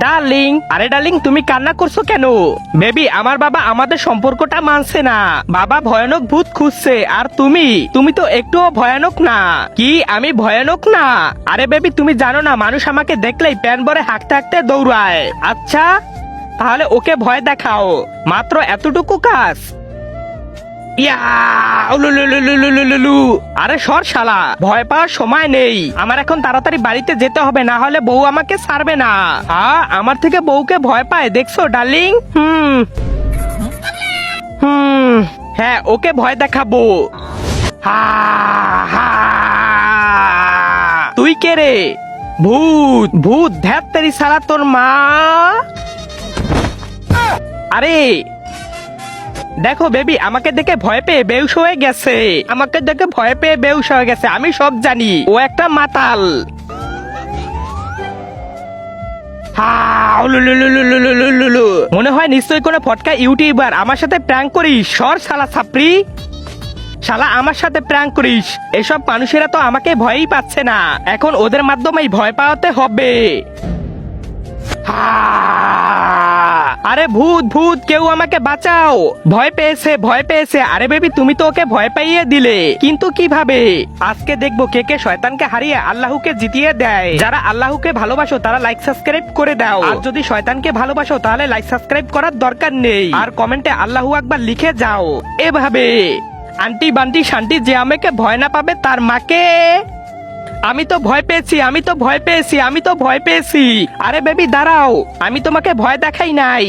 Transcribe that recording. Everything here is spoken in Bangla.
ডার্লিং, আরে ডার্লিং তুমি কান্না করছো কেন? বেবি আমার বাবা আমাদের সম্পর্কটা মানছে না, বাবা ভয়ানক ভূত খুঁজছে। আর তুমি তো একটুও ভয়ানক না। কি আমি ভয়ানক না? আরে বেবি তুমি জানো না মানুষ আমাকে দেখলেই প্যান ভরে হাঁকতে হাঁকতে দৌড়ায়। আচ্ছা তাহলে ওকে ভয় দেখাও, মাত্র এতটুকু কাজ। ইয়া উলুলুলুলুলুলুলু। আরে সর শালা, ভয় পাওয়ার সময় নেই আমার, এখন তাড়াতাড়ি বাড়িতে যেতে হবে, না হলে বউ আমাকে ছাড়বে না। আমার থেকে বউকে ভয় পায় দেখছো ডার্লিং? হ্যাঁ ওকে ভয় দেখাবো। হা হা। তুই কে রে? ভূত ভূত, ধ্যাত তেরি সারা তোর মা। আরে দেখো বেবি আমাকে দেখে ভয় পেয়ে বেহুশ হয়ে গেছে, আমাকে দেখে ভয় পেয়ে বেহুশ হয়ে গেছে। আমি সব জানি, ও একটা মাতাল। মনে হয় নিশ্চয়ই কোনো ফটকা ইউটিউবার আমার সাথে প্র্যাঙ্ক করিস। সর শালা ছাপরি, শালা আমার সাথে প্র্যাঙ্ক করিস। এসব মানুষেরা তো আমাকে ভয়ই পাচ্ছে না, এখন ওদের মাধ্যমেই ভয় পাওয়াতে হবে। আরে ভূত ভূত, কেউ আমাকে বাঁচাও, ভয় পেয়েছে ভয় পেয়েছে। আরে বেবি তুমি তো ওকে ভয় পাইয়ে দিলে, কিন্তু কিভাবে? আজকে দেখবো কে কে শয়তানকে হারিয়ে আল্লাহকে জিতিয়ে দেয়। যারা আল্লাহকে ভালোবাসো তারা লাইক সাবস্ক্রাইব করে দাও, আর যদি শয়তানকে ভালোবাসো তাহলে লাইক সাবস্ক্রাইব করার দরকার নেই, আর কমেন্টে আল্লাহু আকবার লিখে যাও। এভাবে আন্টি বান্টি শান্তি যে আমাকে ভয় না পাবে তার মাকে। আমি তো ভয় পেয়েছি, আমি তো ভয় পেয়েছি, আমি তো ভয় পেয়েছি। আরে বেবি দাঁড়াও, আমি তোমাকে ভয় দেখাই নাই।